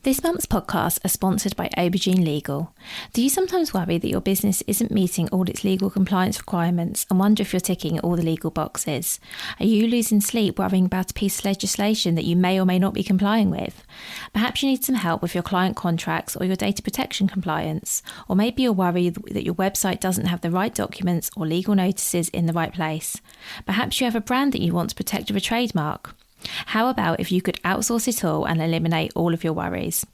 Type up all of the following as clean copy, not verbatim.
This month's podcasts are sponsored by Aubergine Legal. Do you sometimes worry that your business isn't meeting all its legal compliance requirements and wonder if you're ticking all the legal boxes? Are you losing sleep worrying about a piece of legislation that you may or may not be complying with? Perhaps you need some help with your client contracts or your data protection compliance. Or maybe you're worried that your website doesn't have the right documents or legal notices in the right place. Perhaps you have a brand that you want to protect with a trademark. How about if you could outsource it all and eliminate all of your worries?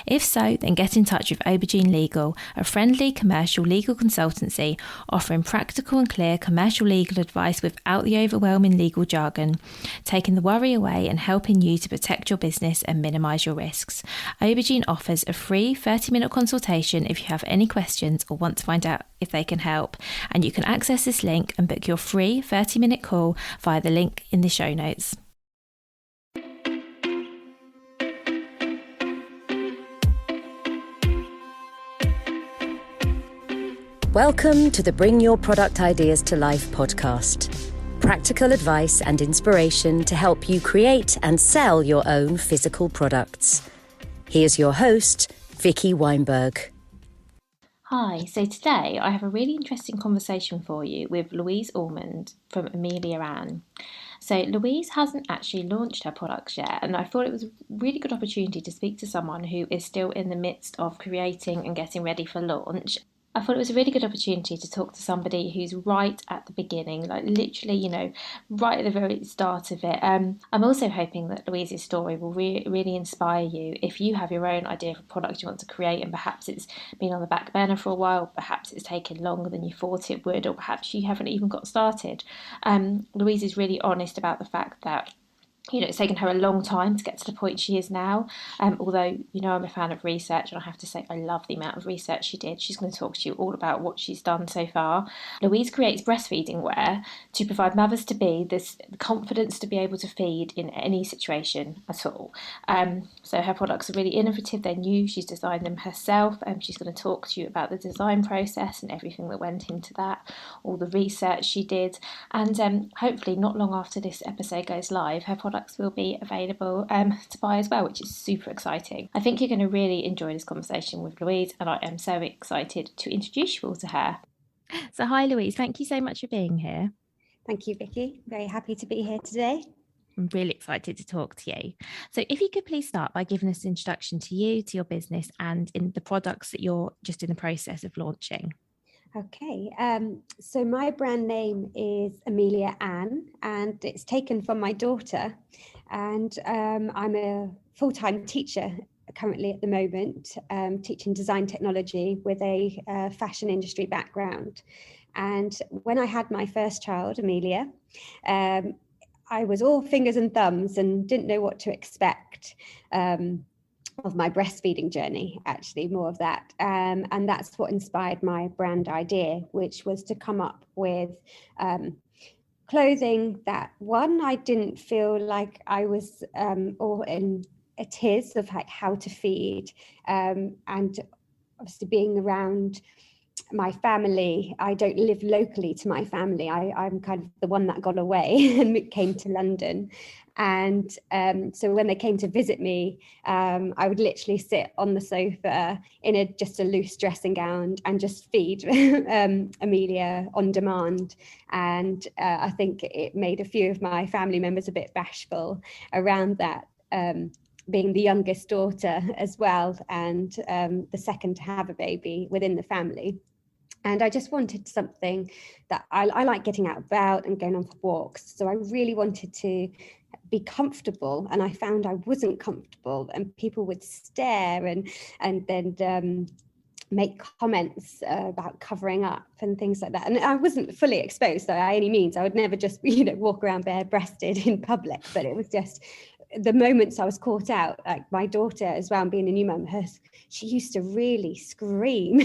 If so, then get in touch with Aubergine Legal, a friendly commercial legal consultancy offering practical and clear commercial legal advice without the overwhelming legal jargon, taking the worry away and helping you to protect your business and minimise your risks. Aubergine offers a free 30-minute consultation if you have any questions or want to find out if they can help, and you can access this link and book your free 30-minute call via the link in the show notes. Welcome to the Bring Your Product Ideas to Life podcast. Practical advice and inspiration to help you create and sell your own physical products. Here's your host, Vicky Weinberg. Hi, so today I have a really interesting conversation for you with Louise Almond from Amelia Anne. So Louise hasn't actually launched her products yet, and I thought it was a really good opportunity to speak to someone who is still in the midst of creating and getting ready for launch. I thought it was a really good opportunity to talk to somebody who's right at the beginning, like literally, right at the very start of it. I'm also hoping that Louise's story will really inspire you if you have your own idea of a product you want to create, and perhaps it's been on the back burner for a while, perhaps it's taken longer than you thought it would, or perhaps you haven't even got started. Louise is really honest about the fact that it's taken her a long time to get to the point she is now. Although, I'm a fan of research, and I have to say I love the amount of research she did. She's going to talk to you all about what she's done so far. Louise creates breastfeeding wear to provide mothers-to-be the confidence to be able to feed in any situation at all. So her products are really innovative. They're new. She's designed them herself, and she's going to talk to you about the design process and everything that went into that, all the research she did. And hopefully not long after this episode goes live, her products will be available to buy as well, which is super exciting. I think you're going to really enjoy this conversation with Louise, and I am so excited to introduce you all to her. So hi Louise, thank you so much for being here. Thank you, Vicky. Very happy to be here today. I'm really excited to talk to you. So if you could please start by giving us an introduction to you, to your business, and in the products that you're just in the process of launching. Okay, so my brand name is Amelia Anne, and it's taken from my daughter. And I'm a full-time teacher currently at the moment, teaching design technology with a fashion industry background. And when I had my first child, Amelia, I was all fingers and thumbs and didn't know what to expect of my breastfeeding journey, actually, more of that. And that's what inspired my brand idea, which was to come up with clothing that, one, I didn't feel like I was all in a tiz of like how to feed, and obviously being around my family. I don't live locally to my family. I'm kind of the one that got away and came to London. And so when they came to visit me, I would literally sit on the sofa in just a loose dressing gown and just feed Amelia on demand. And I think it made a few of my family members a bit bashful around that, being the youngest daughter as well, and the second to have a baby within the family. And I just wanted something that I like getting out about and going on for walks. So I really wanted to be comfortable, and I found I wasn't comfortable, and people would stare and then make comments about covering up and things like that. And I wasn't fully exposed by any means. I would never just walk around bare-breasted in public, but it was just the moments I was caught out. Like my daughter as well, being a new mum, she used to really scream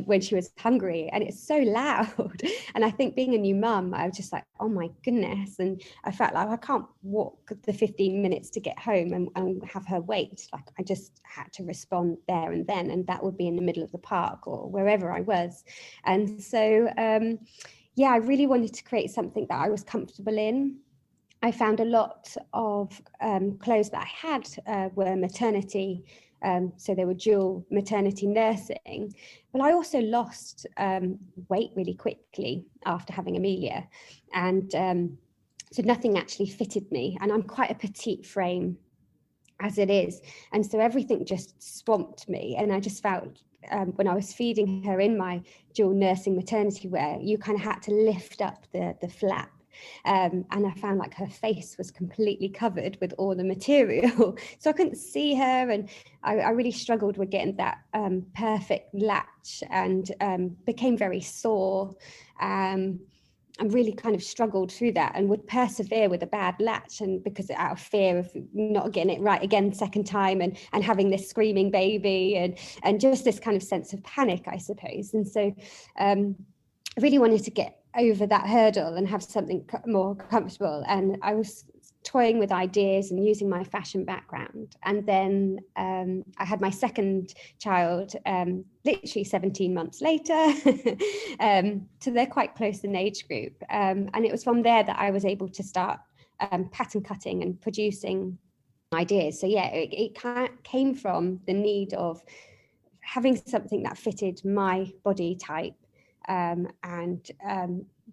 when she was hungry, and it's so loud. And I think being a new mum, I was just like, oh my goodness. And I felt like I can't walk the 15 minutes to get home and have her wait. Like I just had to respond there and then, and that would be in the middle of the park or wherever I was. And so, I really wanted to create something that I was comfortable in. I found a lot of clothes that I had were maternity, so they were dual maternity nursing. But I also lost weight really quickly after having Amelia, and so nothing actually fitted me. And I'm quite a petite frame as it is, and so everything just swamped me. And I just felt when I was feeding her in my dual nursing maternity wear, you kind of had to lift up the flap. And I found like her face was completely covered with all the material. So I couldn't see her. And I really struggled with getting that perfect latch, and became very sore. And really kind of struggled through that, and would persevere with a bad latch, and because out of fear of not getting it right again second time, and having this screaming baby, and just this kind of sense of panic, I suppose. And so I really wanted to get over that hurdle and have something more comfortable. And I was toying with ideas and using my fashion background. And then I had my second child literally 17 months later. So they're quite close in age group. And it was from there that I was able to start pattern cutting and producing ideas. So yeah, it came from the need of having something that fitted my body type, and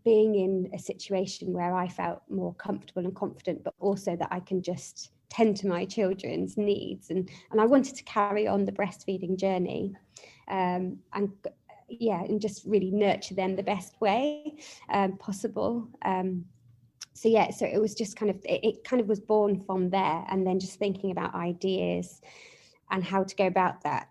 being in a situation where I felt more comfortable and confident, but also that I can just tend to my children's needs. And I wanted to carry on the breastfeeding journey, and just really nurture them the best way possible. So it was just kind of, it kind of was born from there, and then just thinking about ideas and how to go about that.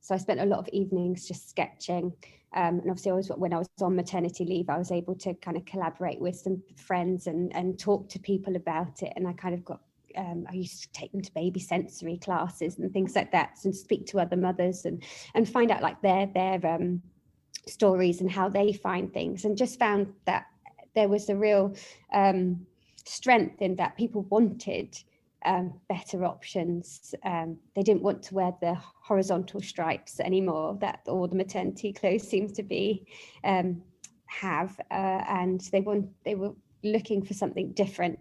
So I spent a lot of evenings just sketching. And obviously when I was on maternity leave, I was able to kind of collaborate with some friends and talk to people about it. And I kind of got, I used to take them to baby sensory classes and things like that, and speak to other mothers and find out like their stories and how they find things, and just found that there was a real strength in that people wanted better options. They didn't want to wear the horizontal stripes anymore that all the maternity clothes seem to be have, and they were looking for something different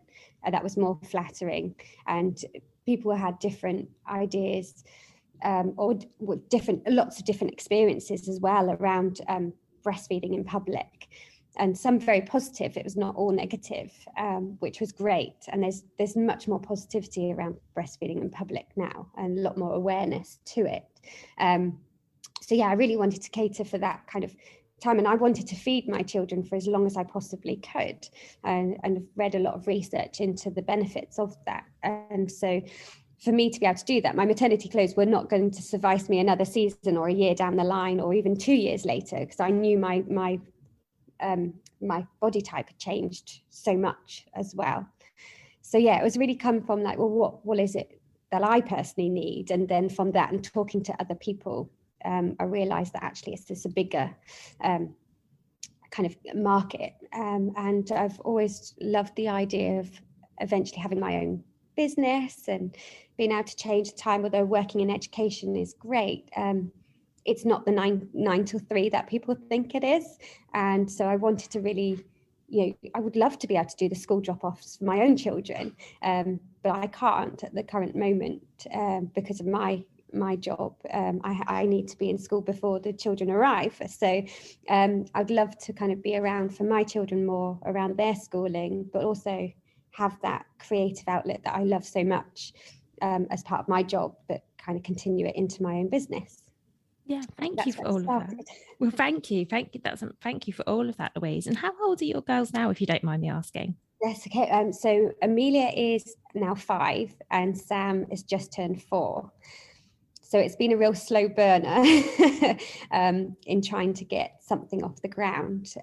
that was more flattering. And people had different ideas, or lots of different experiences as well around breastfeeding in public. And some very positive. It was not all negative, which was great. And there's much more positivity around breastfeeding in public now, and a lot more awareness to it. So yeah, I really wanted to cater for that kind of time, and I wanted to feed my children for as long as I possibly could, and I've read a lot of research into the benefits of that. And so for me to be able to do that, my maternity clothes were not going to suffice me another season or a year down the line, or even 2 years later, because I knew my body type had changed so much as well. So yeah, it was really come from like, well, what is it that I personally need? And then from that, and talking to other people, I realized that actually it's just a bigger kind of market. And I've always loved the idea of eventually having my own business and being able to change the time, although working in education is great. It's not the 9 till 3 that people think it is. And so I wanted to really, I would love to be able to do the school drop-offs for my own children, but I can't at the current moment because of my job. I need to be in school before the children arrive. So I'd love to kind of be around for my children more around their schooling, but also have that creative outlet that I love so much as part of my job, but kind of continue it into my own business. Yeah, thank you for all of that. Well, thank you. Thank you for all of that, Louise. And how old are your girls now, if you don't mind me asking? Yes, okay. So Amelia is now 5 and Sam is just turned 4. So it's been a real slow burner in trying to get something off the ground.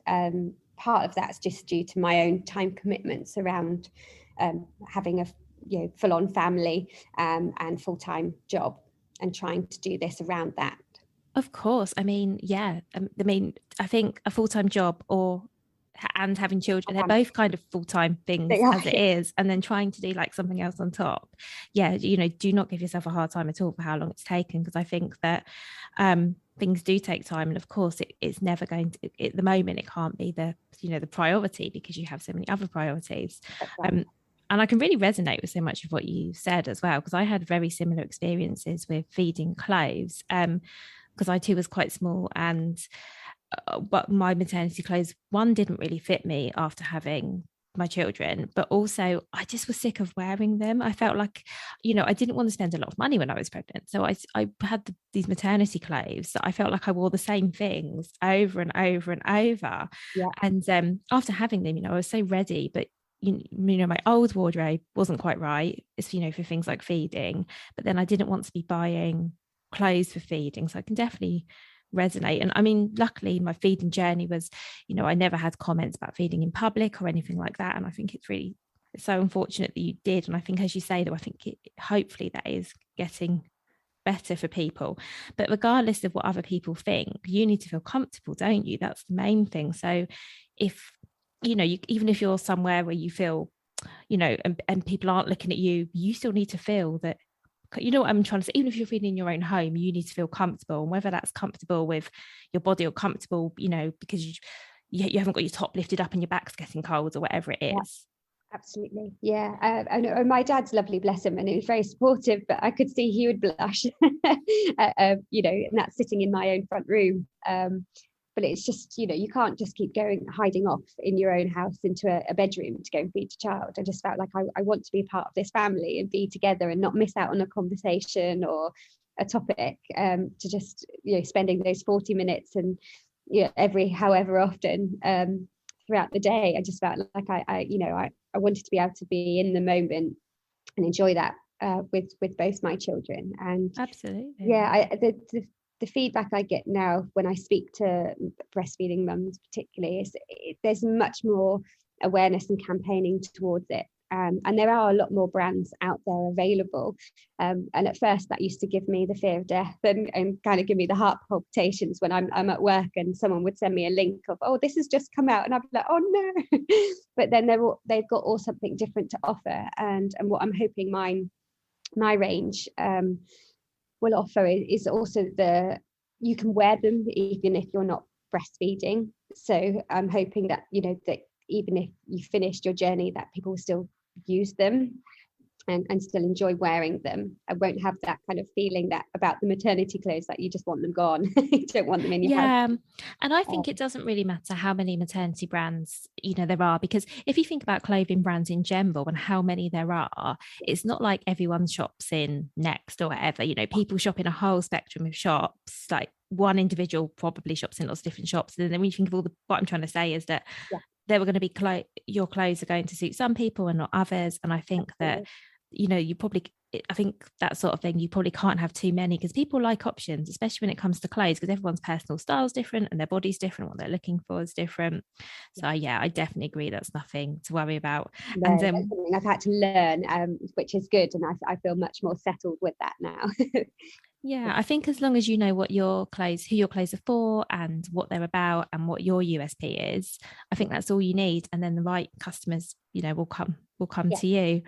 Part of that's just due to my own time commitments around having a full-on family and full-time job, and trying to do this around that. Of course. I mean, yeah. I think a full-time job and having children, they're both kind of full-time things as it is, and then trying to do like something else on top. Yeah, do not give yourself a hard time at all for how long it's taken, because I think that things do take time, and of course it's never going to, at the moment it can't be the priority, because you have so many other priorities. Right. And I can really resonate with so much of what you said as well, because I had very similar experiences with feeding clothes. Because I too was quite small, and but my maternity clothes, one, didn't really fit me after having my children, but also I just was sick of wearing them. I felt like, I didn't want to spend a lot of money when I was pregnant, so I had these maternity clothes that I felt like I wore the same things over and over and over. Yeah. And after having them, I was so ready, but my old wardrobe wasn't quite right. It's, for things like feeding, but then I didn't want to be buying clothes for feeding. So I can definitely resonate. And I mean, luckily my feeding journey was, I never had comments about feeding in public or anything like that. And I think it's so unfortunate that you did. And I think, as you say, though, I think hopefully that is getting better for people. But regardless of what other people think, you need to feel comfortable, don't you? That's the main thing. So if even if you're somewhere where you feel, and people aren't looking at you, you still need to feel that, what I'm trying to say, even if you're feeling in your own home, you need to feel comfortable. And whether that's comfortable with your body or comfortable, because you haven't got your top lifted up and your back's getting cold or whatever it is. Absolutely. Yeah. And my dad's lovely, bless him, and he was very supportive, but I could see he would blush, and that's sitting in my own front room. But it's just, you can't just keep hiding off in your own house into a bedroom to go and feed your child. I just felt like I want to be part of this family and be together and not miss out on a conversation or a topic, to just, spending those 40 minutes and, every however often, throughout the day. I just felt like I wanted to be able to be in the moment and enjoy that with both my children. And absolutely, yeah, the feedback I get now when I speak to breastfeeding mums particularly is there's much more awareness and campaigning towards it. And there are a lot more brands out there available. And at first that used to give me the fear of death and kind of give me the heart palpitations when I'm at work and someone would send me a link of, oh, this has just come out. And I'd be like, oh no. But then they've got all something different to offer. And what I'm hoping my range will offer is also you can wear them even if you're not breastfeeding. So I'm hoping that, that even if you finished your journey, that people will still use them and still enjoy wearing them. I won't have that kind of feeling that about the maternity clothes that you just want them gone. You don't want them in your house. And I think it doesn't really matter how many maternity brands there are, because if you think about clothing brands in general and how many there are, it's not like everyone shops in Next or whatever. People shop in a whole spectrum of shops. Like one individual probably shops in lots of different shops, and then when you think of what I'm trying to say is that there were going to be your clothes are going to suit some people and not others. And I think that I think that sort of thing, you probably can't have too many, because people like options, especially when it comes to clothes, because everyone's personal style is different and their body's different, what they're looking for is different. So yeah, I definitely agree, that's nothing to worry about. No, and that's something I've had to learn, which is good, and I feel much more settled with that now. Yeah, I think as long as you know who your clothes are for and what they're about and what your USP is, I think that's all you need. And then the right customers, will come to you.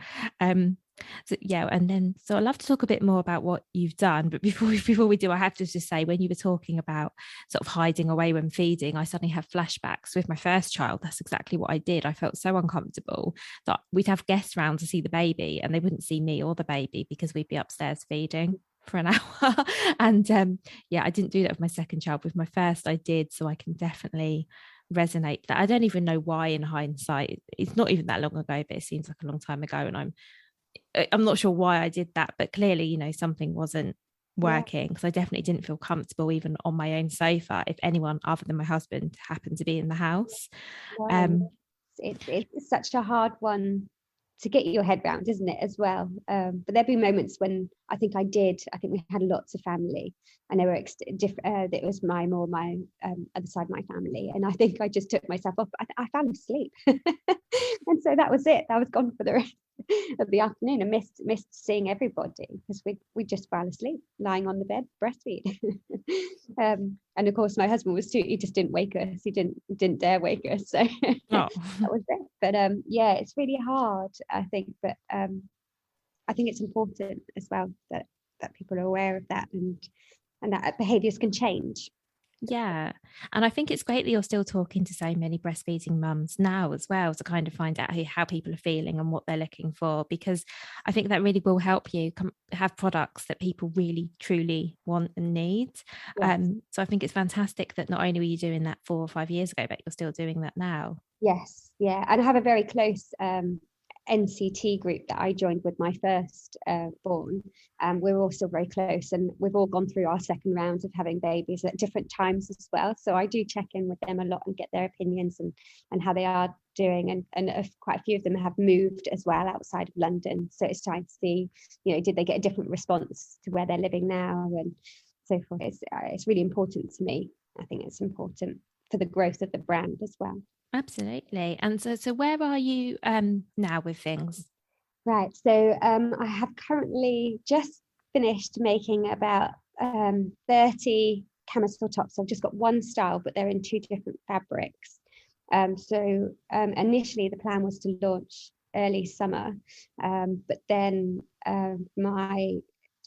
So I'd love to talk a bit more about what you've done. But before we do, I have to just say, when you were talking about sort of hiding away when feeding, I suddenly have flashbacks with my first child. That's exactly what I did. I felt so uncomfortable that we'd have guests round to see the baby and they wouldn't see me or the baby because we'd be upstairs feeding for an hour. And I didn't do that with my second child. With my first, I did. So I can definitely resonate that. I don't even know why in hindsight. It's not even that long ago, but it seems like a long time ago. And I'm not sure why I did that, but clearly, something wasn't working, because I definitely didn't feel comfortable even on my own sofa if anyone other than my husband happened to be in the house. It's such a hard one to get your head around, isn't it, as well? But there'd be moments when I think we had lots of family, and they were it was my other side of my family, and I think I just took myself off. I fell asleep and so that was it. I was gone for the rest of the afternoon and missed seeing everybody because we just fell asleep lying on the bed breastfeed. And of course my husband was too. He just didn't wake us. He didn't dare wake us, so that was it. But it's really hard, I think, but I think it's important as well that people are aware of that, and that behaviors can change. Yeah. And I think it's great that you're still talking to so many breastfeeding mums now as well, to kind of find out how people are feeling and what they're looking for, because I think that really will help you have products that people really truly want and need. Yes. So I think it's fantastic that not only were you doing that 4 or 5 years ago, but you're still doing that now. Yes, yeah, and I have a very close NCT group that I joined with my first born. We're all still very close, and we've all gone through our second rounds of having babies at different times as well. So I do check in with them a lot and get their opinions and how they are doing. And quite a few of them have moved as well outside of London. So it's trying to see, did they get a different response to where they're living now and so forth. It's really important to me. I think it's important for the growth of the brand as well. Absolutely. And so where are you now with things? Right. So I have currently just finished making about 30 camisole tops. So I've just got one style, but they're in two different fabrics. So initially the plan was to launch early summer, but then my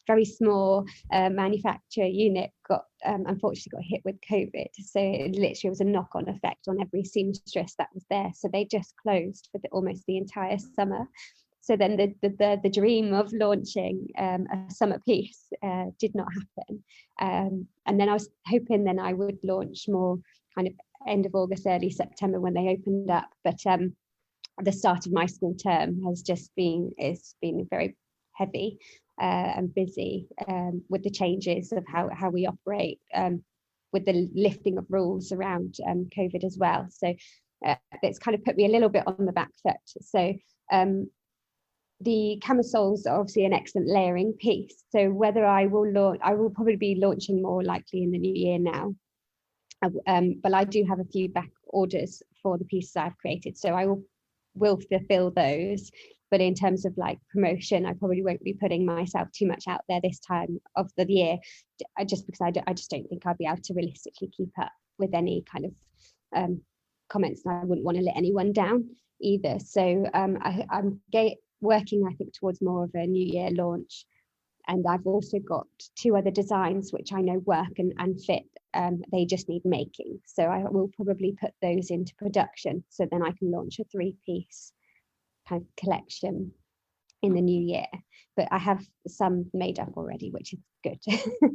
very small manufacturer unit got unfortunately got hit with COVID. So it literally was a knock-on effect on every seamstress that was there. So they just closed for almost the entire summer. So then the dream of launching a summer piece did not happen. And then I was hoping then I would launch more kind of end of August, early September when they opened up. But the start of my school term has just been very heavy and busy with the changes of how we operate, with the lifting of rules around COVID as well. So it's kind of put me a little bit on the back foot. So the camisoles are obviously an excellent layering piece. So whether I will probably be launching more likely in the new year now. But I do have a few back orders for the pieces I've created. So I will fulfill those. But in terms of like promotion, I probably won't be putting myself too much out there this time of the year, just because I just don't think I'll be able to realistically keep up with any kind of comments, and I wouldn't want to let anyone down either. So I'm working, I think, towards more of a new year launch. And I've also got two other designs which I know work and fit. They just need making. So I will probably put those into production, so then I can launch a 3-piece kind of collection in the new year. But I have some made up already, which is good.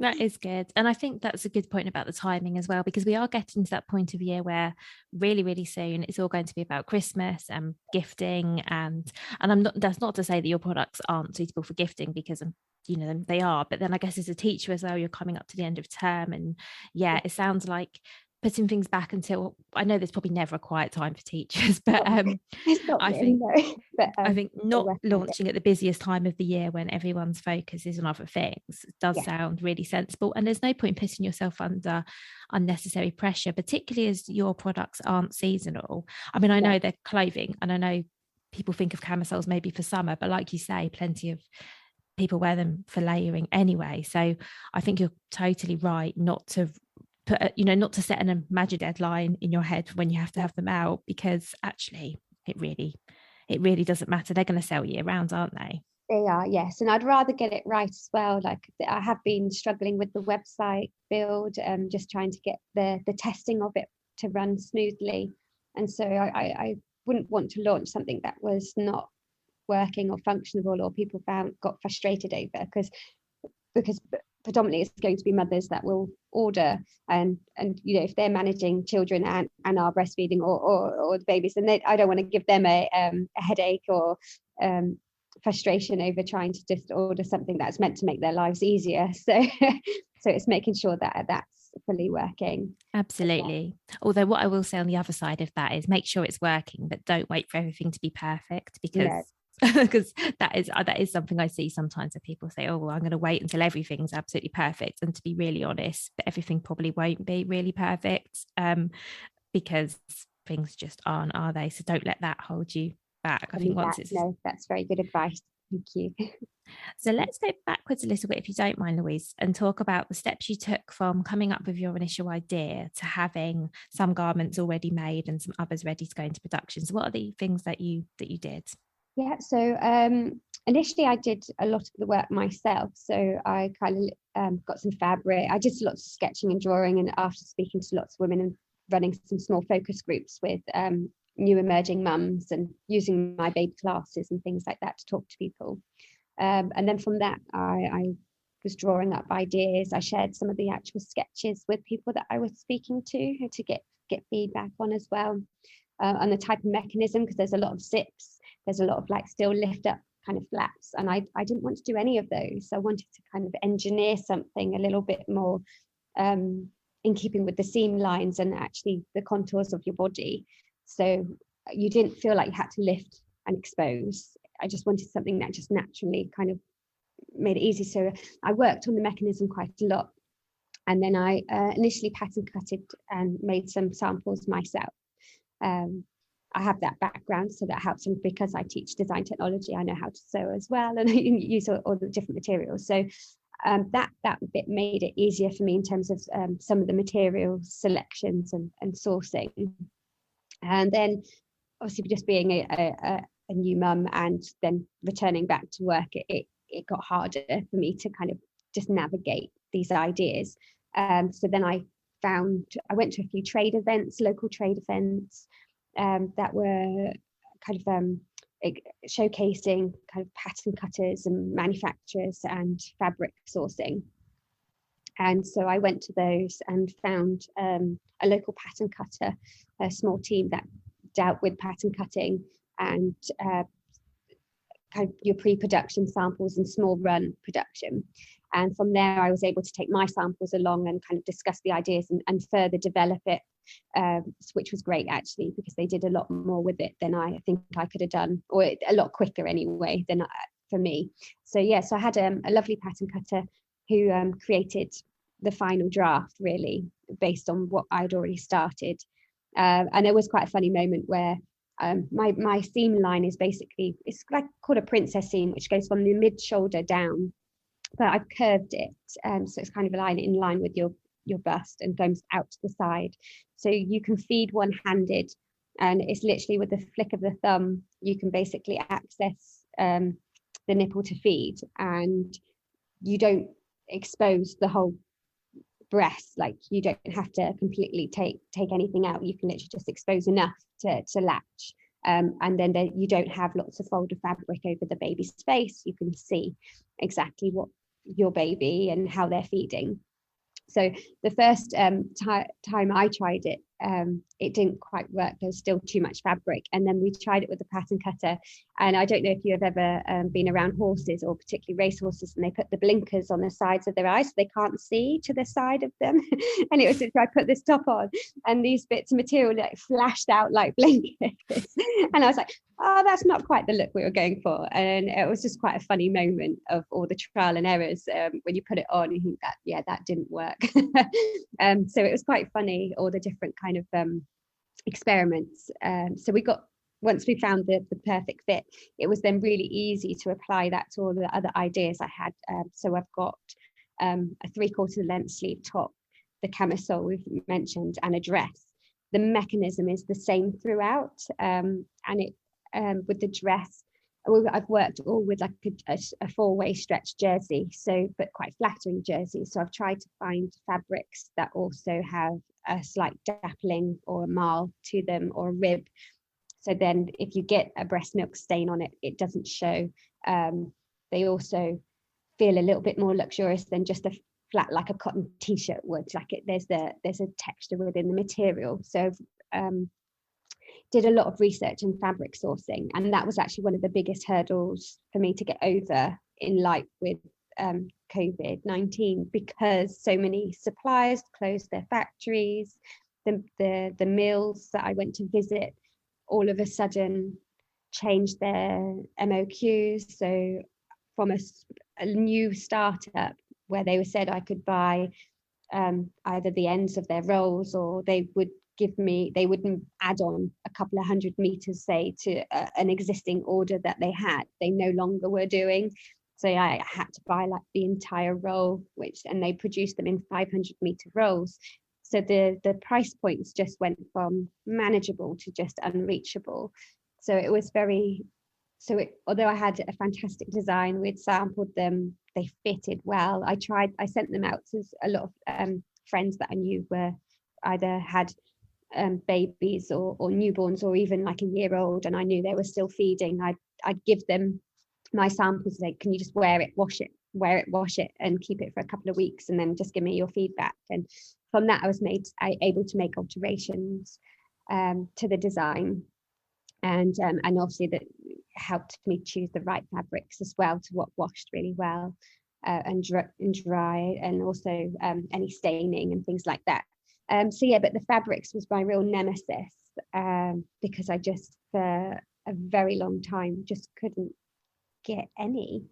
That is good. And I think that's a good point about the timing as well, because we are getting to that point of year where really, really soon it's all going to be about Christmas and gifting. And that's not to say that your products aren't suitable for gifting, because they are. But then I guess as a teacher as well, you're coming up to the end of term, and it sounds like putting things back until, I know there's probably never a quiet time for teachers, but it's not I really, think no. But, I think not launching at the busiest time of the year when everyone's focus is on other things does sound really sensible. And there's no point putting yourself under unnecessary pressure, particularly as your products aren't seasonal. I mean, I know they're clothing, and I know people think of camisoles maybe for summer, but like you say, plenty of people wear them for layering anyway. So I think you're totally right not to not to set an imagined deadline in your head when you have to have them out, because actually it really doesn't matter. They're going to sell year round, aren't they? They are, yes. And I'd rather get it right as well. Like I have been struggling with the website build, just trying to get the testing of it to run smoothly. And so I wouldn't want to launch something that was not working or functionable, or people got frustrated over, because predominantly it's going to be mothers that will order, and if they're managing children and are breastfeeding or the babies, then I don't want to give them a headache or frustration over trying to just order something that's meant to make their lives easier. So it's making sure that that's fully working. Absolutely. Although what I will say on the other side of that is make sure it's working, but don't wait for everything to be perfect, because because that is something I see sometimes, where people say, oh, well, I'm going to wait until everything's absolutely perfect. And to be really honest, everything probably won't be really perfect, because things just aren't, are they? So don't let that hold you back. I think that's very good advice. Thank you. So let's go backwards a little bit, if you don't mind, Louise, and talk about the steps you took from coming up with your initial idea to having some garments already made and some others ready to go into production. So what are the things that you did? Yeah, so initially I did a lot of the work myself. So I kind of got some fabric. I did lots of sketching and drawing, and after speaking to lots of women and running some small focus groups with new emerging mums and using my baby classes and things like that to talk to people. And then from that, I was drawing up ideas. I shared some of the actual sketches with people that I was speaking to get feedback on as well. And the type of mechanism, because there's a lot of zips, there's a lot of like still lift up kind of flaps, and I didn't want to do any of those. So I wanted to kind of engineer something a little bit more in keeping with the seam lines and actually the contours of your body, so you didn't feel like you had to lift and expose. I just wanted something that just naturally kind of made it easy. So I worked on the mechanism quite a lot, and then I initially pattern cutted and made some samples myself. I have that background, so that helps. And because I teach design technology, I know how to sew as well, and I use all the different materials. So that bit made it easier for me in terms of some of the material selections and sourcing. And then obviously just being a new mum and then returning back to work, it got harder for me to kind of just navigate these ideas. So then I went to a few trade events, local trade events, that were kind of showcasing kind of pattern cutters and manufacturers and fabric sourcing. And so I went to those and found a local pattern cutter, a small team that dealt with pattern cutting and kind of your pre-production samples and small run production. And from there, I was able to take my samples along and kind of discuss the ideas and further develop it, which was great actually, because they did a lot more with it than I think I could have done, or a lot quicker anyway than for me. So yeah, so I had a lovely pattern cutter who created the final draft really based on what I'd already started. And there was quite a funny moment where my seam line is basically, it's like called a princess seam, which goes from the mid shoulder down, but I've curved it, so it's kind of in line with your bust and goes out to the side, so you can feed one-handed, and it's literally with the flick of the thumb you can basically access the nipple to feed, and you don't expose the whole breast. Like you don't have to completely take anything out, you can literally just expose enough to latch, and then you don't have lots of fold of fabric over the baby's face. You can see exactly what your baby and how they're feeding. So the first time I tried it, it didn't quite work. There's still too much fabric. And then we tried it with the pattern cutter. And I don't know if you have ever been around horses, or particularly race horses, and they put the blinkers on the sides of their eyes so they can't see to the side of them. And it was, I put this top on and these bits of material like flashed out like blinkers. And I was like, oh, that's not quite the look we were going for. And it was just quite a funny moment of all the trial and errors when you put it on, you think that, yeah, that didn't work. So it was quite funny, all the different kind of experiments. So once we found the perfect fit, it was then really easy to apply that to all the other ideas I had. So I've got a 3/4 length sleeve top, the camisole we've mentioned, and a dress. The mechanism is the same throughout, and it with the dress, I've worked all with like a 4-way stretch jersey, so but quite flattering jersey. So I've tried to find fabrics that also have a slight dappling or a marl to them, or a rib. So then if you get a breast milk stain on it, it doesn't show. They also feel a little bit more luxurious than just a flat, like a cotton t-shirt would. Like there's a texture within the material. So did a lot of research in fabric sourcing, and that was actually one of the biggest hurdles for me to get over in life with COVID-19, because so many suppliers closed their factories. The mills that I went to visit all of a sudden changed their MOQs. So from a new startup where they were said I could buy either the ends of their rolls, or they would add on a couple of 100 meters, say, to an existing order that they had, they no longer were doing. So I had to buy like the entire roll, and they produced them in 500-meter rolls. So the price points just went from manageable to just unreachable. So it was very So although I had a fantastic design, we'd sampled them, they fitted well. I sent them out to a lot of friends that I knew were either had babies or newborns, or even like a year old, and I knew they were still feeding. I'd give them my samples, like, can you just wear it, wash it, and keep it for a couple of weeks, and then just give me your feedback. And from that, I was able to make alterations to the design, and obviously that helped me choose the right fabrics as well, to what washed really well, and dry, and also any staining and things like that. So yeah, but the fabrics was my real nemesis, because I just for a very long time just couldn't get any.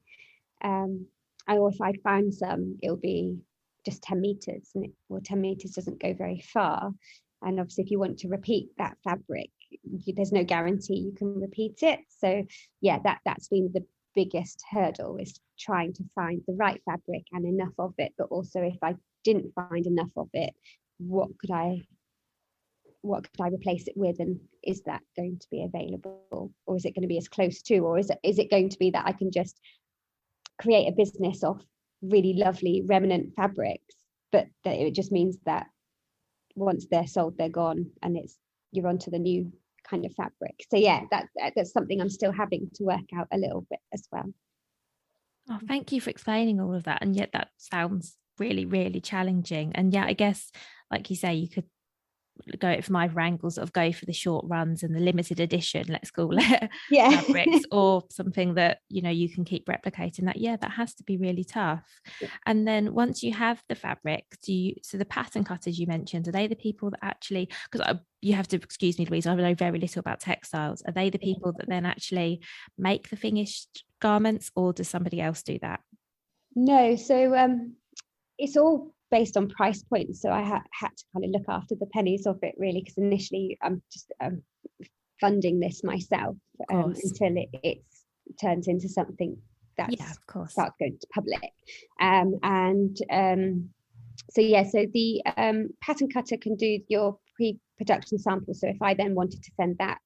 Or if I'd find some, it'll be just 10 meters, and 10 meters doesn't go very far. And obviously, if you want to repeat that fabric, there's no guarantee you can repeat it. So yeah, that's been the biggest hurdle, is trying to find the right fabric and enough of it. But also, if I didn't find enough of it, what could I replace it with, and is that going to be available, or is it going to be as close to, or is it going to be that I can just create a business of really lovely remnant fabrics, but that it just means that once they're sold, they're gone, and you're onto the new kind of fabric. So yeah, that's something I'm still having to work out a little bit as well. Oh, thank you for explaining all of that. And yet that sounds really, really challenging. And yeah, I guess, like you say, you could go from either angles, of go for the short runs and the limited edition, let's call it, fabrics, or something that you can keep replicating. That has to be really tough. And then once you have the fabric, so the pattern cutters you mentioned, are they the people that actually, because you have to excuse me, Louise, I know very little about textiles, are they the people that then actually make the finished garments, or does somebody else do that? No, so it's all based on price points, so I had to kind of look after the pennies of it, really, because initially I'm just funding this myself, until it turns into something that starts going to public. So the pattern cutter can do your pre-production sample. So if I then wanted to send that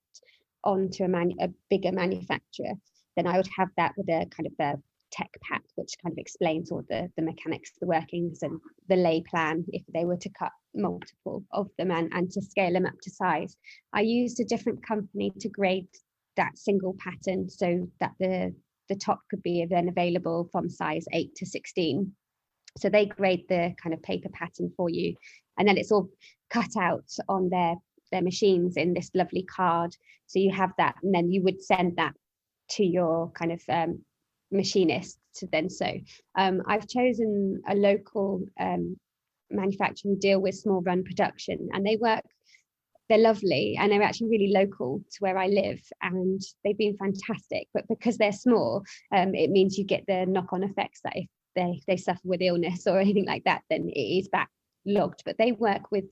on to a bigger manufacturer, then I would have that with a kind of a tech pack, which kind of explains all the mechanics, the workings, and the lay plan if they were to cut multiple of them and to scale them up to size. I used a different company to grade that single pattern, so that the top could be then available from size 8 to 16. So they grade the kind of paper pattern for you, and then it's all cut out on their machines in this lovely card. So you have that, and then you would send that to your kind of machinist to then sew. I've chosen a local manufacturer who deal with small run production, and they're lovely, and they're actually really local to where I live, and they've been fantastic. But because they're small, it means you get the knock-on effects that if they suffer with illness or anything like that, then it is backlogged. But they work with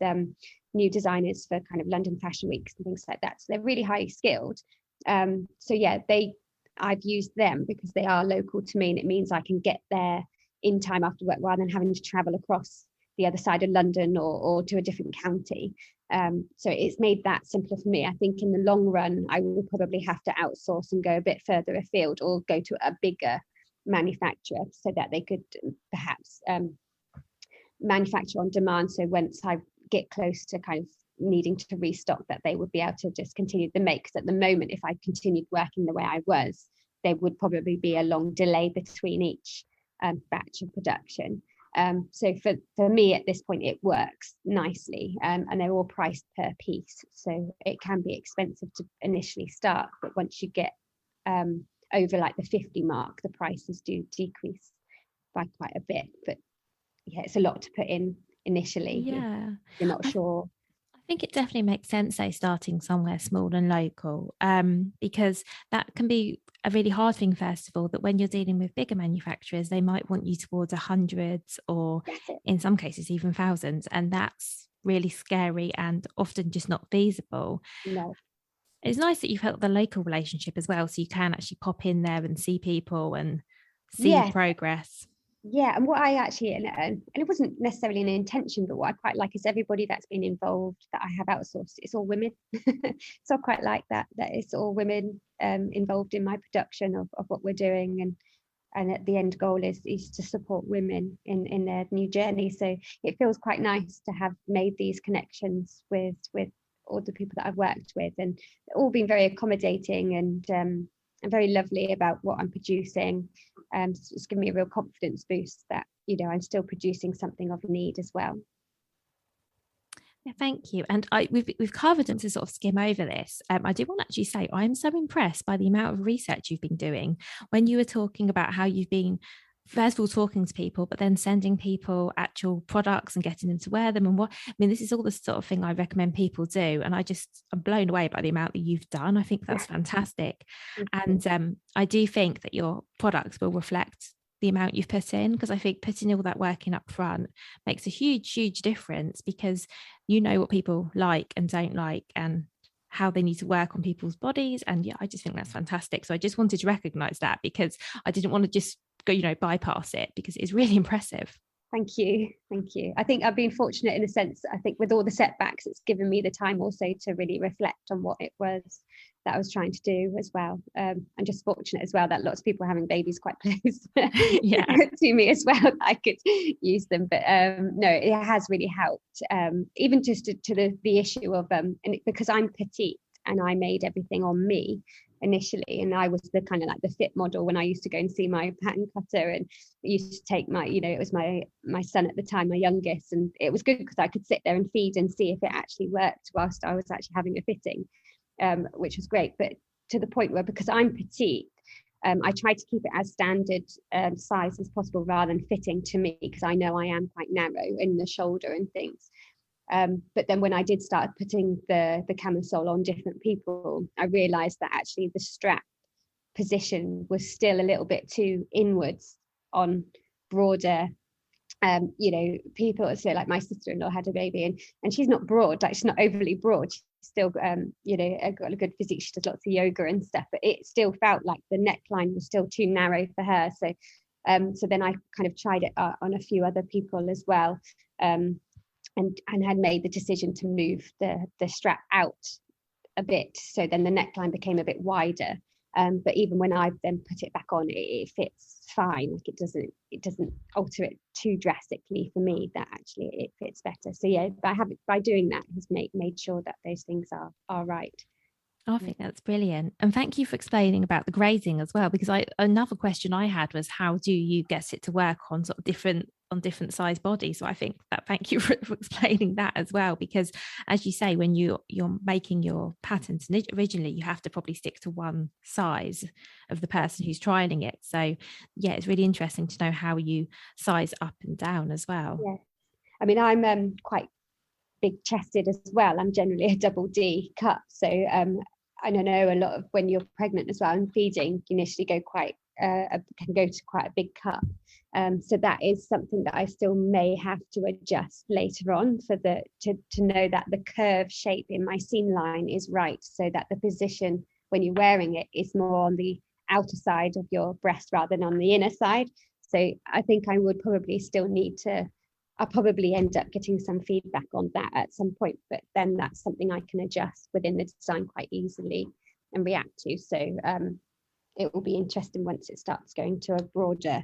new designers for kind of London Fashion Weeks and things like that, so they're really highly skilled. So yeah, I've used them because they are local to me, and it means I can get there in time after work rather than having to travel across the other side of London or to a different county. So it's made that simpler for me. I think in the long run, I will probably have to outsource and go a bit further afield, or go to a bigger manufacturer so that they could perhaps manufacture on demand. So once I get close to kind of needing to restock, that they would be able to just continue the make. Because at the moment, if I continued working the way I was, there would probably be a long delay between each batch of production. So for me at this point, it works nicely, and they're all priced per piece. So it can be expensive to initially start, but once you get over like the 50 mark, the prices do decrease by quite a bit. But yeah, it's a lot to put in initially. Yeah, you're not sure. I think it definitely makes sense, say, starting somewhere small and local, because that can be a really hard thing, first of all, that when you're dealing with bigger manufacturers, they might want you towards hundreds, or in some cases even thousands, and that's really scary and often just not feasible. No. It's nice that you've helped the local relationship as well, so you can actually pop in there and see people and see progress. Yeah, and what I actually, and it wasn't necessarily an intention, but what I quite like is everybody that's been involved that I have outsourced, it's all women. So I quite like that it's all women involved in my production of what we're doing, and at the end goal is to support women in their new journey. So it feels quite nice to have made these connections with all the people that I've worked with, and all been very accommodating and very lovely about what I'm producing. It's given me a real confidence boost that, you know, I'm still producing something of need as well. Yeah, thank you. And we've covered and to sort of skim over this. I do want to actually say I'm so impressed by the amount of research you've been doing when you were talking about how you've been first of all talking to people, but then sending people actual products and getting them to wear them. And what I mean, this is all the sort of thing I recommend people do. And I'm blown away by the amount that you've done. I think that's fantastic. And I do think that your products will reflect the amount you've put in, because I think putting all that work in up front makes a huge difference, because you know what people like and don't like and how they need to work on people's bodies. And yeah, I just think that's fantastic. So I just wanted to recognize that, because I didn't want to just go, you know, bypass it, because it's really impressive. Thank you. I think I've been fortunate in a sense. I think with all the setbacks, it's given me the time also to really reflect on what it was that I was trying to do as well. I'm just fortunate as well that lots of people are having babies quite close Yeah. to me as well. I could use them, but no, it has really helped. Even just to the issue of and because I'm petite and I made everything on me initially, and I was the kind of like the fit model when I used to go and see my pattern cutter, and used to take my, you know, it was my son at the time, my youngest, and it was good because I could sit there and feed and see if it actually worked whilst I was actually having a fitting, which was great. But to the point where, because I'm petite, I try to keep it as standard size as possible rather than fitting to me, because I know I am quite narrow in the shoulder and things. But then when I did start putting the camisole on different people, I realized that actually the strap position was still a little bit too inwards on broader you know, people. So like my sister-in-law had a baby, and she's not broad, like she's not overly broad, she's still you know, got a good physique, she does lots of yoga and stuff, but it still felt like the neckline was still too narrow for her. So so then I kind of tried it on a few other people as well, and had made the decision to move the strap out a bit, so then the neckline became a bit wider. But even when I then put it back on, it fits fine. Like it doesn't alter it too drastically for me. That actually it fits better. So yeah, by doing that has made sure that those things are right. I think that's brilliant. And thank you for explaining about the grading as well, because another question I had was, how do you get it to work on sort of different size bodies? So I think that thank you for explaining that as well, because as you say, when you're making your patterns originally, you have to probably stick to one size of the person who's trialing it. So yeah, it's really interesting to know how you size up and down as well. Yeah, I mean, I'm quite big chested as well. I'm generally a double D cut, so I don't know, a lot of when you're pregnant as well and feeding, you initially go quite can go to quite a big cut. So that is something that I still may have to adjust later on for to know that the curve shape in my seam line is right, so that the position when you're wearing it is more on the outer side of your breast rather than on the inner side. So I think I would probably still need to, I'll probably end up getting some feedback on that at some point, but then that's something I can adjust within the design quite easily and react to. So it will be interesting once it starts going to a broader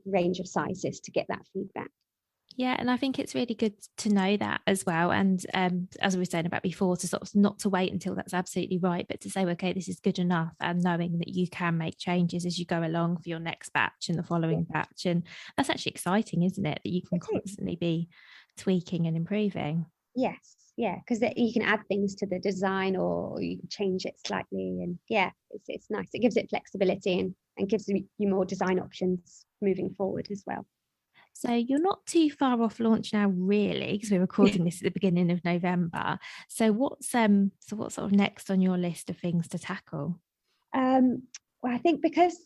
range of sizes to get that feedback. Yeah, and I think it's really good to know that as well. And as we were saying about before, to sort of not to wait until that's absolutely right, but to say, okay, this is good enough, and knowing that you can make changes as you go along for your next batch and the following batch. And that's actually exciting, isn't it? That you can constantly be tweaking and improving. Yes, yeah, because you can add things to the design, or you can change it slightly, and yeah, it's nice. It gives it flexibility and gives you more design options moving forward as well. So you're not too far off launch now, really, because we're recording this at the beginning of November. So what's sort of next on your list of things to tackle? Well, I think because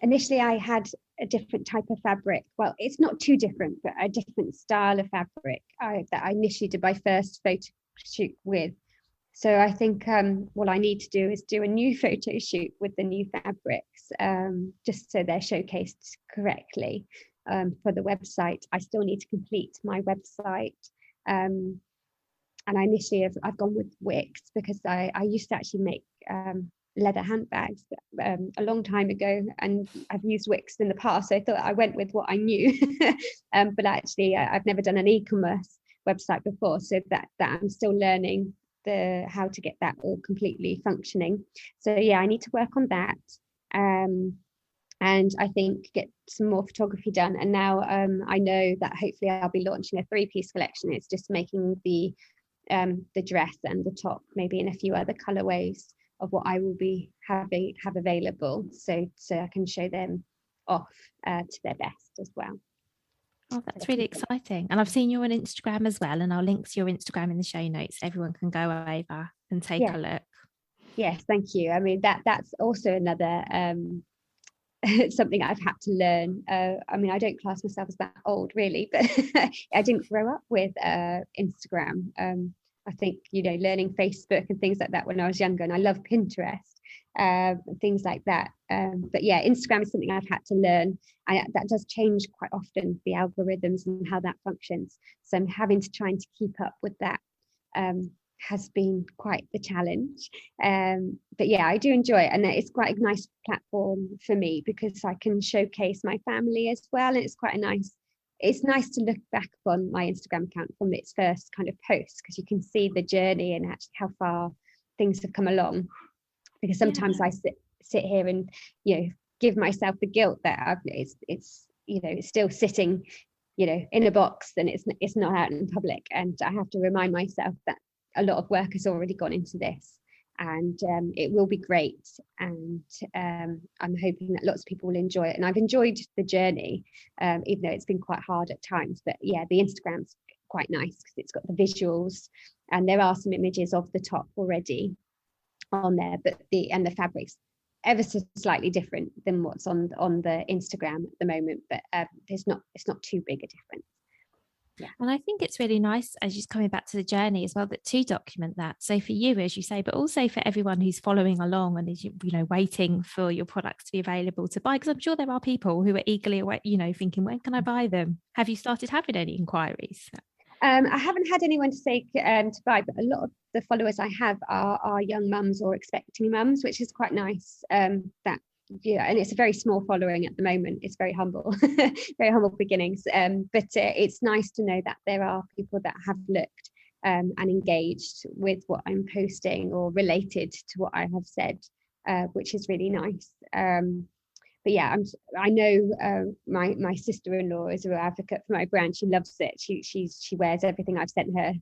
initially I had a different type of fabric. Well, it's not too different, but a different style of fabric that I initially did my first photo shoot with. So I think what I need to do is do a new photo shoot with the new fabrics, just so they're showcased correctly for the website. I still need to complete my website. And I've gone with wicks because I used to actually make leather handbags a long time ago, and I've used wicks in the past, so I thought I went with what I knew. But actually I've never done an e-commerce website before, so that I'm still learning how to get that all completely functioning. So yeah, I need to work on that, and I think get some more photography done. And now I know that hopefully I'll be launching a 3-piece collection. It's just making the dress and the top maybe in a few other colorways of what I will be have available, so I can show them off to their best as well. Oh, that's really exciting. And I've seen you on Instagram as well, and I'll link to your Instagram in the show notes. Everyone can go over and take a look. Yes, thank you. I mean, that's also another something I've had to learn. I mean, I don't class myself as that old really, but I didn't grow up with Instagram. I think, learning Facebook and things like that when I was younger, and I love Pinterest, things like that. But yeah, Instagram is something I've had to learn. That does change quite often, the algorithms and how that functions. So I'm having to try and keep up with that. Has been quite the challenge, but yeah, I do enjoy it, and it's quite a nice platform for me because I can showcase my family as well, and it's nice to look back on my Instagram account from its first kind of post, because you can see the journey and actually how far things have come along. Because sometimes I sit here and give myself the guilt that it's still sitting in a box, and it's not out in public, and I have to remind myself that a lot of work has already gone into this, and it will be great, and I'm hoping that lots of people will enjoy it. And I've enjoyed the journey, even though it's been quite hard at times. But yeah, the Instagram's quite nice because it's got the visuals, and there are some images of the top already on there, but the fabrics ever so slightly different than what's on the Instagram at the moment, but it's not too big a difference. Yeah. And I think it's really nice, as you're coming back to the journey as well, that to document that. So for you, as you say, but also for everyone who's following along and is, waiting for your products to be available to buy, because I'm sure there are people who are eagerly away, thinking, when can I buy them? Have you started having any inquiries? I haven't had anyone to say to buy, but a lot of the followers I have are young mums or expecting mums, which is quite nice. And it's a very small following at the moment. It's very humble, very humble beginnings. But it's nice to know that there are people that have looked and engaged with what I'm posting or related to what I have said, which is really nice. But yeah, I know my sister-in-law is a real advocate for my brand. She loves it. She wears everything I've sent her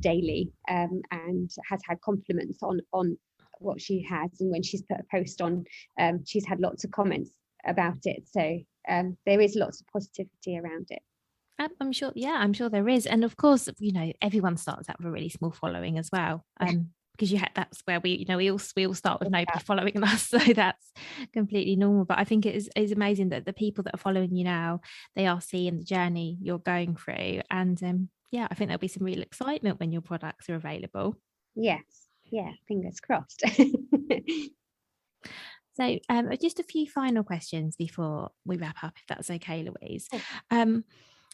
daily, and has had compliments on what she has. And when she's put a post on, she's had lots of comments about it. So there is lots of positivity around it. I'm sure there is. And of course, everyone starts out with a really small following as well. Because that's where we all start with nobody following us, so that's completely normal. But I think it is amazing that the people that are following you now, they are seeing the journey you're going through, and I think there'll be some real excitement when your products are available. Yes, yeah, fingers crossed. So just a few final questions before we wrap up, if that's okay, Louise.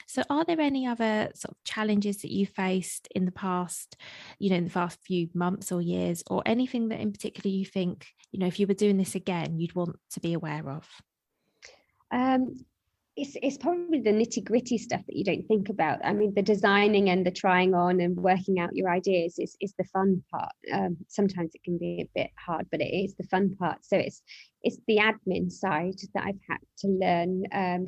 So are there any other sort of challenges that you faced in the past, in the past few months or years, or anything that in particular you think, if you were doing this again, you'd want to be aware of? It's probably the nitty-gritty stuff that you don't think about. I mean, the designing and the trying on and working out your ideas is the fun part. Sometimes it can be a bit hard, but it is the fun part. So it's the admin side that I've had to learn.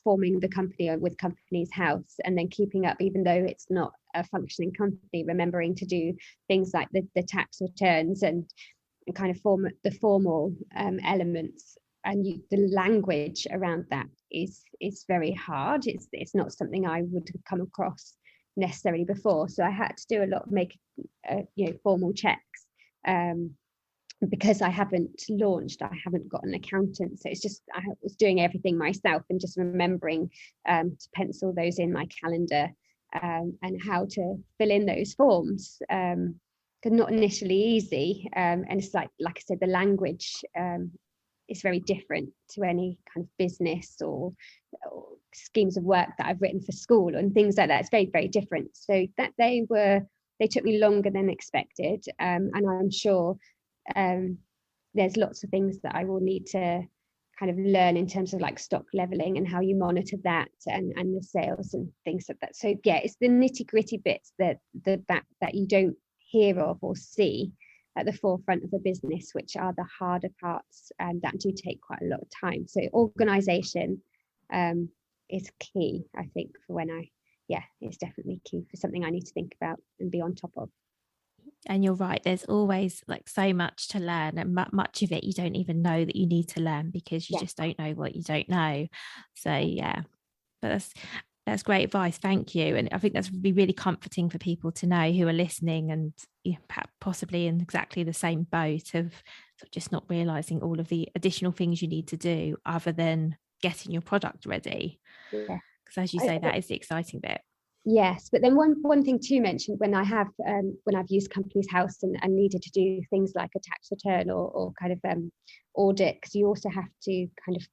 Forming the company with Companies House, and then keeping up, even though it's not a functioning company, remembering to do things like the tax returns and kind of the formal elements, and the language around that is very hard. It's not something I would have come across necessarily before, so I had to do a lot of make formal checks. Because I haven't launched, I haven't got an accountant, so it's just I was doing everything myself and just remembering to pencil those in my calendar, and how to fill in those forms. not initially easy, and it's like I said, the language is very different to any kind of business or schemes of work that I've written for school and things like that. It's very, very different. So that they took me longer than expected, and I'm sure there's lots of things that I will need to kind of learn in terms of like stock leveling and how you monitor that, and the sales and things like that. So yeah, it's the nitty-gritty bits that you don't hear of or see at the forefront of a business, which are the harder parts, and that do take quite a lot of time. So organization is key, I think, for it's definitely key for something I need to think about and be on top of. And you're right, there's always like so much to learn, and much of it you don't even know that you need to learn because you just don't know what you don't know. So yeah, but that's great advice, thank you. And I think that's be really comforting for people to know who are listening and possibly in exactly the same boat of just not realizing all of the additional things you need to do other than getting your product ready, because as you say, that is the exciting bit. Yes, but then one thing to mention, when I've used Companies House and needed to do things like a tax return or kind of audit, because you also have to kind of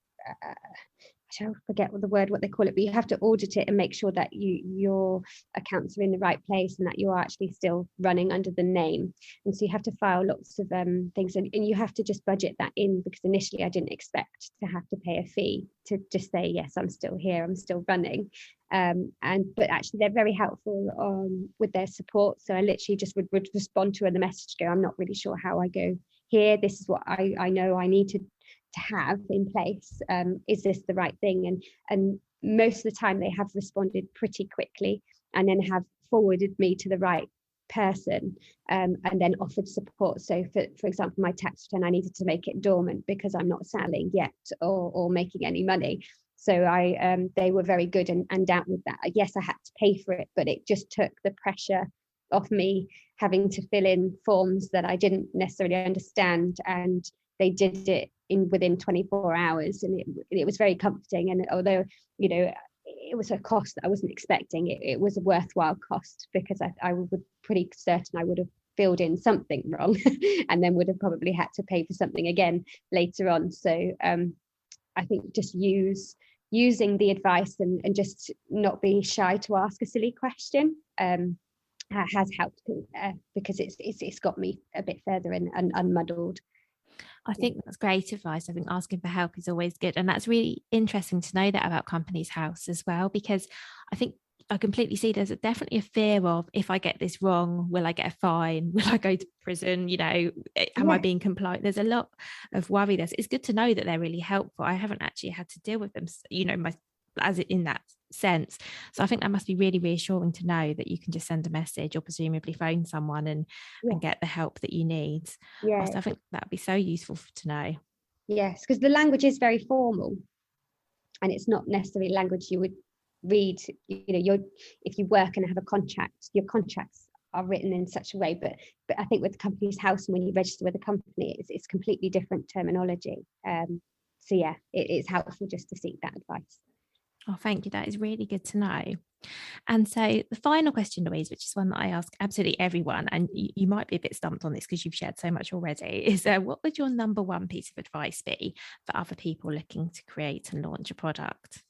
I forget what they call it, but you have to audit it and make sure that your accounts are in the right place and that you are actually still running under the name. And so you have to file lots of things, and you have to just budget that in, because initially I didn't expect to have to pay a fee to just say, yes, I'm still here, I'm still running. But actually they're very helpful with their support. So I literally just would respond to the message, go, I'm not really sure how I go here. This is what I know I need to have in place. Is this the right thing? And most of the time they have responded pretty quickly and then have forwarded me to the right person, and then offered support. So for example, my tax return, I needed to make it dormant because I'm not selling yet or making any money. So they were very good and dealt with that. Yes, I had to pay for it, but it just took the pressure off me having to fill in forms that I didn't necessarily understand, and they did it within 24 hours, and it was very comforting. And although it was a cost that I wasn't expecting, it was a worthwhile cost, because I was pretty certain I would have filled in something wrong and then would have probably had to pay for something again later on. So I think just using the advice and just not being shy to ask a silly question has helped, because it's got me a bit further and unmuddled. I think that's great advice. I think asking for help is always good. And that's really interesting to know that about Companies House as well, because I think I completely see there's definitely a fear of, if I get this wrong, will I get a fine? Will I go to prison? Am I being compliant? There's a lot of worry there. It's good to know that they're really helpful. I haven't actually had to deal with them, in that sense. So I think that must be really reassuring to know that you can just send a message or presumably phone someone and get the help that you need. So I think that would be so useful to know. Yes, because the language is very formal, and it's not necessarily language you would read. If you work and have a contract, your contracts are written in such a way, but I think with the Companies House, and when you register with a company, it's completely different terminology. So yeah, it's helpful just to seek that advice. Oh, thank you. That is really good to know. And so the final question, Louise, which is one that I ask absolutely everyone, and you might be a bit stumped on this because you've shared so much already, is what would your number one piece of advice be for other people looking to create and launch a product?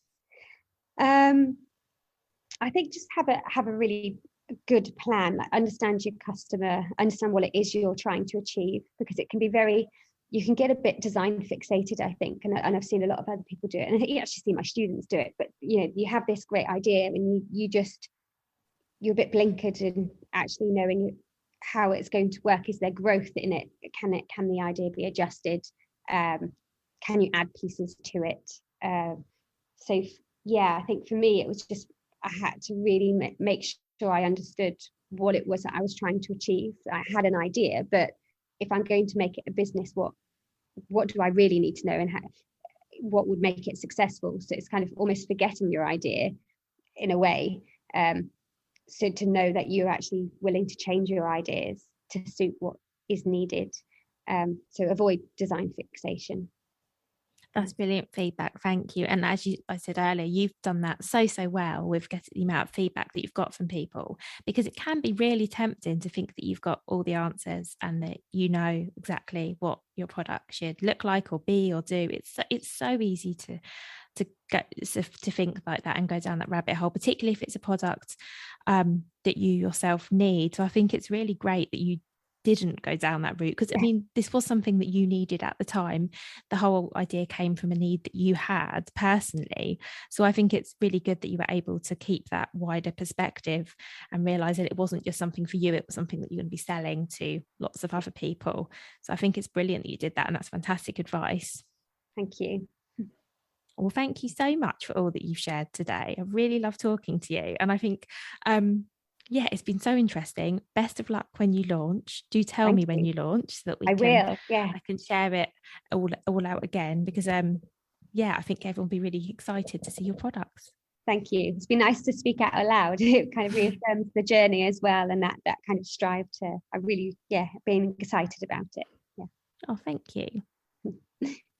I think just have a really good plan, like understand your customer, understand what it is you're trying to achieve, because it can be you can get a bit design fixated, I think, and I've seen a lot of other people do it, and you actually see my students do it. But you have this great idea, and you're a bit blinkered in actually knowing how it's going to work. Is there growth in it? Can the idea be adjusted? Can you add pieces to it? So yeah, I think for me it was just, I had to really make sure I understood what it was that I was trying to achieve. I had an idea, but if I'm going to make it a business, what do I really need to know, and what would make it successful? So it's kind of almost forgetting your idea in a way. So to know that you're actually willing to change your ideas to suit what is needed. So avoid design fixation. That's brilliant feedback. Thank you. And as I said earlier, you've done that so well with getting the amount of feedback that you've got from people, because it can be really tempting to think that you've got all the answers and that you know exactly what your product should look like or be or do. It's so easy to think like that and go down that rabbit hole, particularly if it's a product that you yourself need. So I think it's really great that you didn't go down that route, because I mean, this was something that you needed at the time. The whole idea came from a need that you had personally. So I think it's really good that you were able to keep that wider perspective and realize that it wasn't just something for you, it was something that you're going to be selling to lots of other people. So I think it's brilliant that you did that, and that's fantastic advice. Thank you. Well, thank you so much for all that you've shared today. I really love talking to you, and I think yeah, it's been so interesting. Best of luck when you launch. Do tell me when you launch, so that I can share it all out again, because yeah, I think everyone will be really excited to see your products. Thank you. It's been nice to speak out aloud. It kind of reaffirms the journey as well, and that kind of strive to, I really, being excited about it. Yeah. Oh, thank you.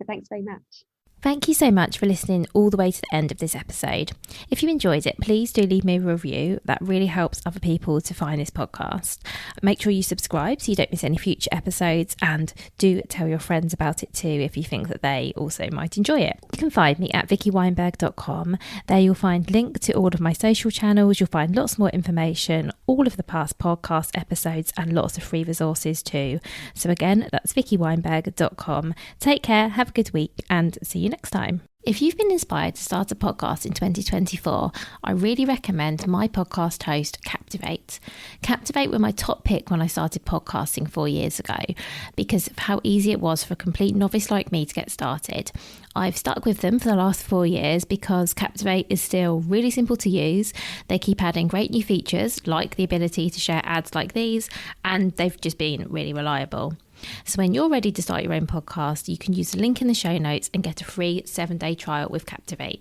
Thanks very much. Thank you so much for listening all the way to the end of this episode. If you enjoyed it, please do leave me a review. That really helps other people to find this podcast. Make sure you subscribe so you don't miss any future episodes, and do tell your friends about it too if you think that they also might enjoy it. You can find me at vickyweinberg.com. There you'll find link to all of my social channels. You'll find lots more information, all of the past podcast episodes, and lots of free resources too. So again, that's vickyweinberg.com. Take care, have a good week, and see you next time. If you've been inspired to start a podcast in 2024, I really recommend my podcast host, Captivate. Captivate were my top pick when I started podcasting 4 years ago, because of how easy it was for a complete novice like me to get started. I've stuck with them for the last 4 years because Captivate is still really simple to use. They keep adding great new features, like the ability to share ads like these, and they've just been really reliable. So when you're ready to start your own podcast, you can use the link in the show notes and get a free 7-day trial with Captivate.